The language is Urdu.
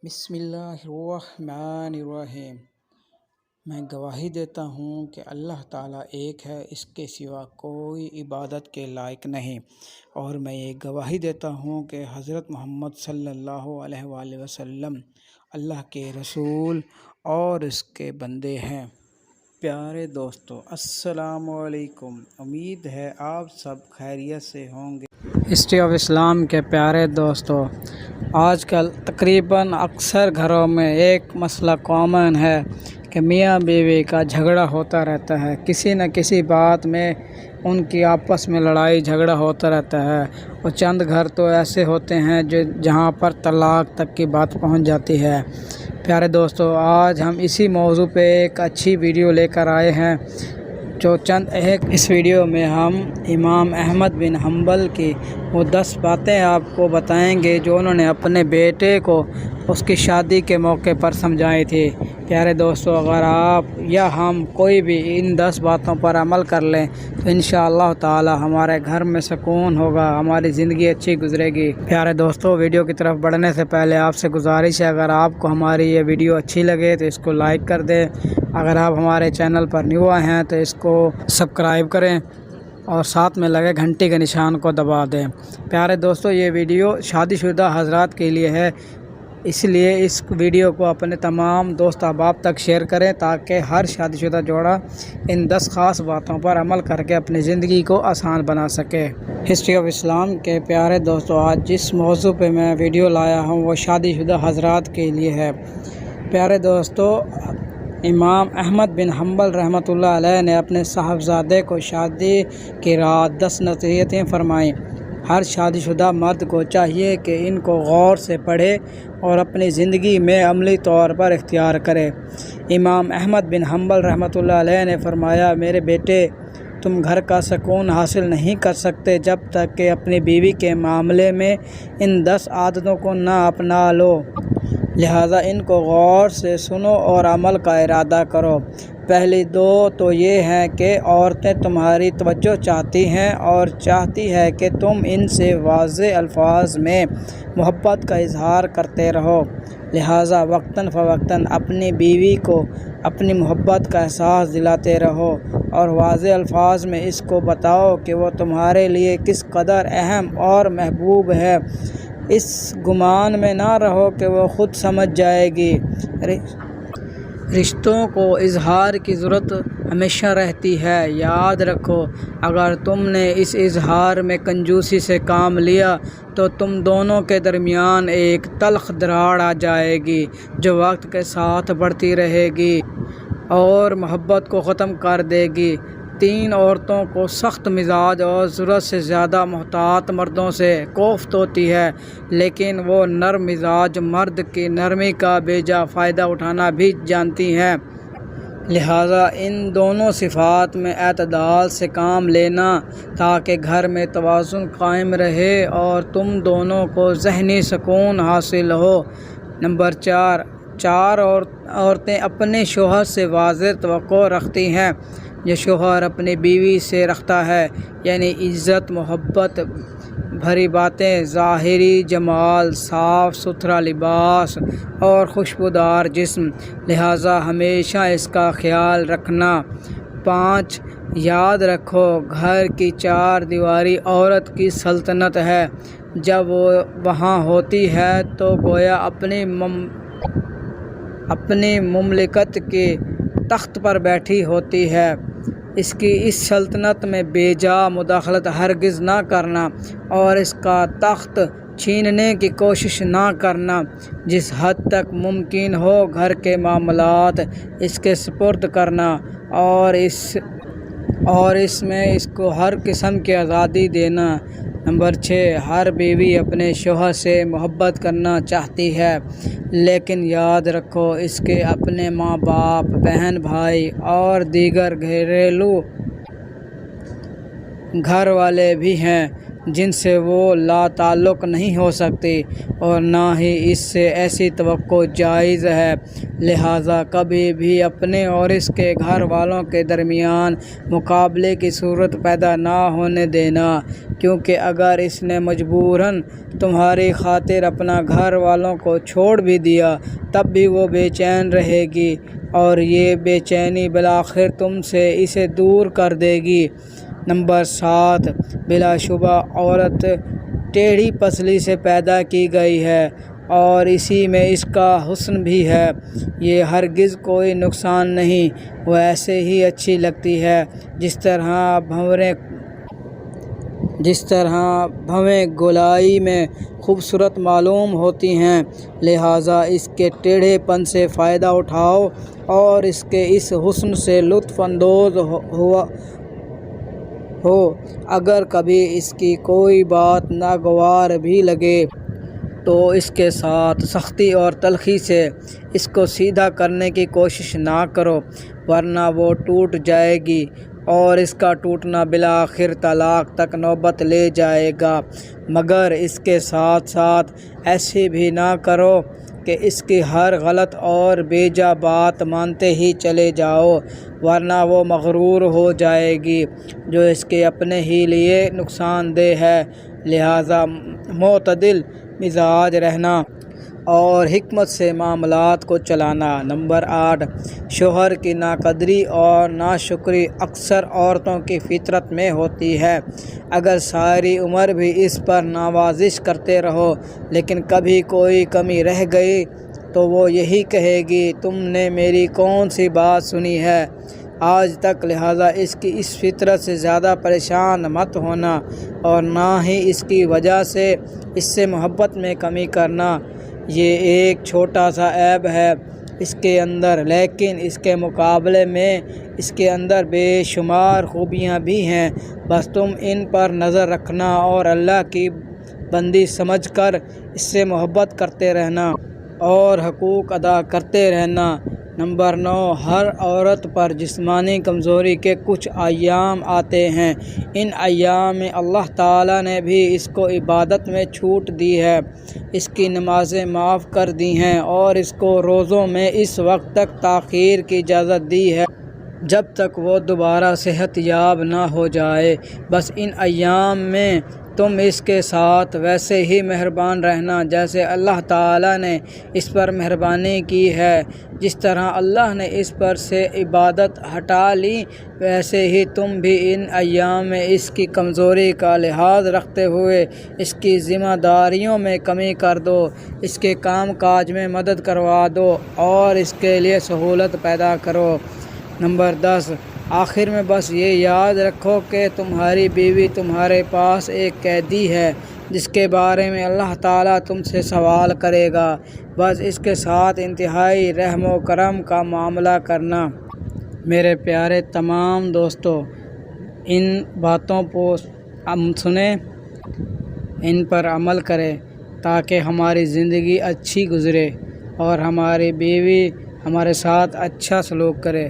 بسم اللہ الرحمن الرحیم۔ میں گواہی دیتا ہوں کہ اللہ تعالیٰ ایک ہے، اس کے سوا کوئی عبادت کے لائق نہیں، اور میں یہ گواہی دیتا ہوں کہ حضرت محمد صلی اللہ علیہ وآلہ وسلم اللہ کے رسول اور اس کے بندے ہیں۔ پیارے دوستو، السلام علیکم۔ امید ہے آپ سب خیریت سے ہوں گے۔ ہسٹری آف اسلام کے پیارے دوستو، آج کل تقریباً اکثر گھروں میں ایک مسئلہ کامن ہے کہ میاں بیوی کا جھگڑا ہوتا رہتا ہے۔ کسی نہ کسی بات میں ان کی آپس میں لڑائی جھگڑا ہوتا رہتا ہے، اور چند گھر تو ایسے ہوتے ہیں جہاں پر طلاق تک کی بات پہنچ جاتی ہے۔ پیارے دوستو، آج ہم اسی موضوع پہ ایک اچھی ویڈیو لے کر آئے ہیں، اس ویڈیو میں ہم امام احمد بن حنبل کی وہ 10 باتیں آپ کو بتائیں گے جو انہوں نے اپنے بیٹے کو اس کی شادی کے موقع پر سمجھائی تھی۔ پیارے دوستو، اگر آپ یا ہم کوئی بھی ان 10 باتوں پر عمل کر لیں تو انشاءاللہ تعالی ہمارے گھر میں سکون ہوگا، ہماری زندگی اچھی گزرے گی۔ پیارے دوستو، ویڈیو کی طرف بڑھنے سے پہلے آپ سے گزارش ہے، اگر آپ کو ہماری یہ ویڈیو اچھی لگے تو اس کو لائک کر دیں، اگر آپ ہمارے چینل پر نیو آئے ہیں تو اس کو سبسکرائب کریں اور ساتھ میں لگے گھنٹی کے نشان کو دبا دیں۔ پیارے دوستو، یہ ویڈیو شادی شدہ حضرات کے لیے ہے، اس لیے اس ویڈیو کو اپنے تمام دوست احباب تک شیئر کریں تاکہ ہر شادی شدہ جوڑا ان 10 خاص باتوں پر عمل کر کے اپنی زندگی کو آسان بنا سکے۔ ہسٹری آف اسلام کے پیارے دوستو، آج جس موضوع پہ میں ویڈیو لایا ہوں وہ شادی شدہ حضرات کے لیے ہے۔ پیارے دوستو، امام احمد بن حنبل رحمۃ اللہ علیہ نے اپنے صاحبزادے کو شادی کی رات 10 نصیحتیں فرمائیں۔ ہر شادی شدہ مرد کو چاہیے کہ ان کو غور سے پڑھے اور اپنی زندگی میں عملی طور پر اختیار کرے۔ امام احمد بن حنبل رحمۃ اللہ علیہ نے فرمایا، میرے بیٹے، تم گھر کا سکون حاصل نہیں کر سکتے جب تک کہ اپنی بیوی کے معاملے میں ان 10 عادتوں کو نہ اپنا لو، لہذا ان کو غور سے سنو اور عمل کا ارادہ کرو۔ پہلی 2 تو یہ ہیں کہ عورتیں تمہاری توجہ چاہتی ہیں اور چاہتی ہے کہ تم ان سے واضح الفاظ میں محبت کا اظہار کرتے رہو، لہذا وقتاً فوقتاً اپنی بیوی کو اپنی محبت کا احساس دلاتے رہو اور واضح الفاظ میں اس کو بتاؤ کہ وہ تمہارے لیے کس قدر اہم اور محبوب ہے۔ اس گمان میں نہ رہو کہ وہ خود سمجھ جائے گی۔ رشتوں کو اظہار کی ضرورت ہمیشہ رہتی ہے۔ یاد رکھو، اگر تم نے اس اظہار میں کنجوسی سے کام لیا تو تم دونوں کے درمیان ایک تلخ دراڑ آ جائے گی جو وقت کے ساتھ بڑھتی رہے گی اور محبت کو ختم کر دے گی۔ 3 عورتوں کو سخت مزاج اور ضرورت سے زیادہ محتاط مردوں سے کوفت ہوتی ہے، لیکن وہ نرم مزاج مرد کی نرمی کا بے جا فائدہ اٹھانا بھی جانتی ہیں، لہذا ان دونوں صفات میں اعتدال سے کام لینا تاکہ گھر میں توازن قائم رہے اور تم دونوں کو ذہنی سکون حاصل ہو۔ نمبر 4 عورتیں اپنے شوہر سے واضح توقع رکھتی ہیں جو شوہر اپنی بیوی سے رکھتا ہے، یعنی عزت، محبت بھری باتیں، ظاہری جمال، صاف ستھرا لباس اور خوشبودار جسم، لہذا ہمیشہ اس کا خیال رکھنا۔ 5 یاد رکھو، گھر کی 4 دیواری عورت کی سلطنت ہے، جب وہ وہاں ہوتی ہے تو گویا اپنی مملکت کے تخت پر بیٹھی ہوتی ہے۔ اس سلطنت میں بے جا مداخلت ہرگز نہ کرنا اور اس کا تخت چھیننے کی کوشش نہ کرنا۔ جس حد تک ممکن ہو گھر کے معاملات اس کے سپرد کرنا اور اس میں اس کو ہر قسم کی آزادی دینا۔ نمبر 6 ہر بیوی اپنے شوہر سے محبت کرنا چاہتی ہے، لیکن یاد رکھو اس کے اپنے ماں باپ، بہن بھائی اور دیگر گھریلو گھر والے بھی ہیں جن سے وہ لا تعلق نہیں ہو سکتی اور نہ ہی اس سے ایسی توقع جائز ہے۔ لہٰذا کبھی بھی اپنے اور اس کے گھر والوں کے درمیان مقابلے کی صورت پیدا نہ ہونے دینا، کیونکہ اگر اس نے مجبوراً تمہاری خاطر اپنا گھر والوں کو چھوڑ بھی دیا تب بھی وہ بے چین رہے گی، اور یہ بے چینی بالآخر تم سے اسے دور کر دے گی۔ نمبر 7، بلا شبہ عورت ٹیڑھی پسلی سے پیدا کی گئی ہے اور اسی میں اس کا حسن بھی ہے۔ یہ ہرگز کوئی نقصان نہیں، وہ ایسے ہی اچھی لگتی ہے جس طرح بھویں گولائی میں خوبصورت معلوم ہوتی ہیں۔ لہٰذا اس کے ٹیڑھے پن سے فائدہ اٹھاؤ اور اس کے اس حسن سے لطف اندوز ہو۔ اگر کبھی اس کی کوئی بات ناگوار بھی لگے تو اس کے ساتھ سختی اور تلخی سے اس کو سیدھا کرنے کی کوشش نہ کرو، ورنہ وہ ٹوٹ جائے گی اور اس کا ٹوٹنا بالآخر طلاق تک نوبت لے جائے گا۔ مگر اس کے ساتھ ساتھ ایسے بھی نہ کرو کہ اس کی ہر غلط اور بیجا بات مانتے ہی چلے جاؤ، ورنہ وہ مغرور ہو جائے گی جو اس کے اپنے ہی لیے نقصان دہ ہے۔ لہٰذا معتدل مزاج رہنا اور حکمت سے معاملات کو چلانا۔ نمبر 8، شوہر کی ناقدری اور ناشکری اکثر عورتوں کی فطرت میں ہوتی ہے۔ اگر ساری عمر بھی اس پر نوازش کرتے رہو لیکن کبھی کوئی کمی رہ گئی تو وہ یہی کہے گی تم نے میری کون سی بات سنی ہے آج تک۔ لہٰذا اس کی اس فطرت سے زیادہ پریشان مت ہونا اور نہ ہی اس کی وجہ سے اس سے محبت میں کمی کرنا۔ یہ ایک چھوٹا سا عیب ہے اس کے اندر، لیکن اس کے مقابلے میں اس کے اندر بے شمار خوبیاں بھی ہیں۔ بس تم ان پر نظر رکھنا اور اللہ کی بندی سمجھ کر اس سے محبت کرتے رہنا اور حقوق ادا کرتے رہنا۔ نمبر 9، ہر عورت پر جسمانی کمزوری کے کچھ ایام آتے ہیں۔ ان ایام میں اللہ تعالیٰ نے بھی اس کو عبادت میں چھوٹ دی ہے، اس کی نمازیں معاف کر دی ہیں اور اس کو روزوں میں اس وقت تک تاخیر کی اجازت دی ہے جب تک وہ دوبارہ صحت یاب نہ ہو جائے۔ بس ان ایام میں تم اس کے ساتھ ویسے ہی مہربان رہنا جیسے اللہ تعالیٰ نے اس پر مہربانی کی ہے۔ جس طرح اللہ نے اس پر سے عبادت ہٹا لی ویسے ہی تم بھی ان ایام میں اس کی کمزوری کا لحاظ رکھتے ہوئے اس کی ذمہ داریوں میں کمی کر دو، اس کے کام کاج میں مدد کروا دو اور اس کے لیے سہولت پیدا کرو۔ نمبر 10، آخر میں بس یہ یاد رکھو کہ تمہاری بیوی تمہارے پاس ایک قیدی ہے جس کے بارے میں اللہ تعالیٰ تم سے سوال کرے گا۔ بس اس کے ساتھ انتہائی رحم و کرم کا معاملہ کرنا۔ میرے پیارے تمام دوستو، ان باتوں کو سنیں، ان پر عمل کریں تاکہ ہماری زندگی اچھی گزرے اور ہماری بیوی ہمارے ساتھ اچھا سلوک کرے۔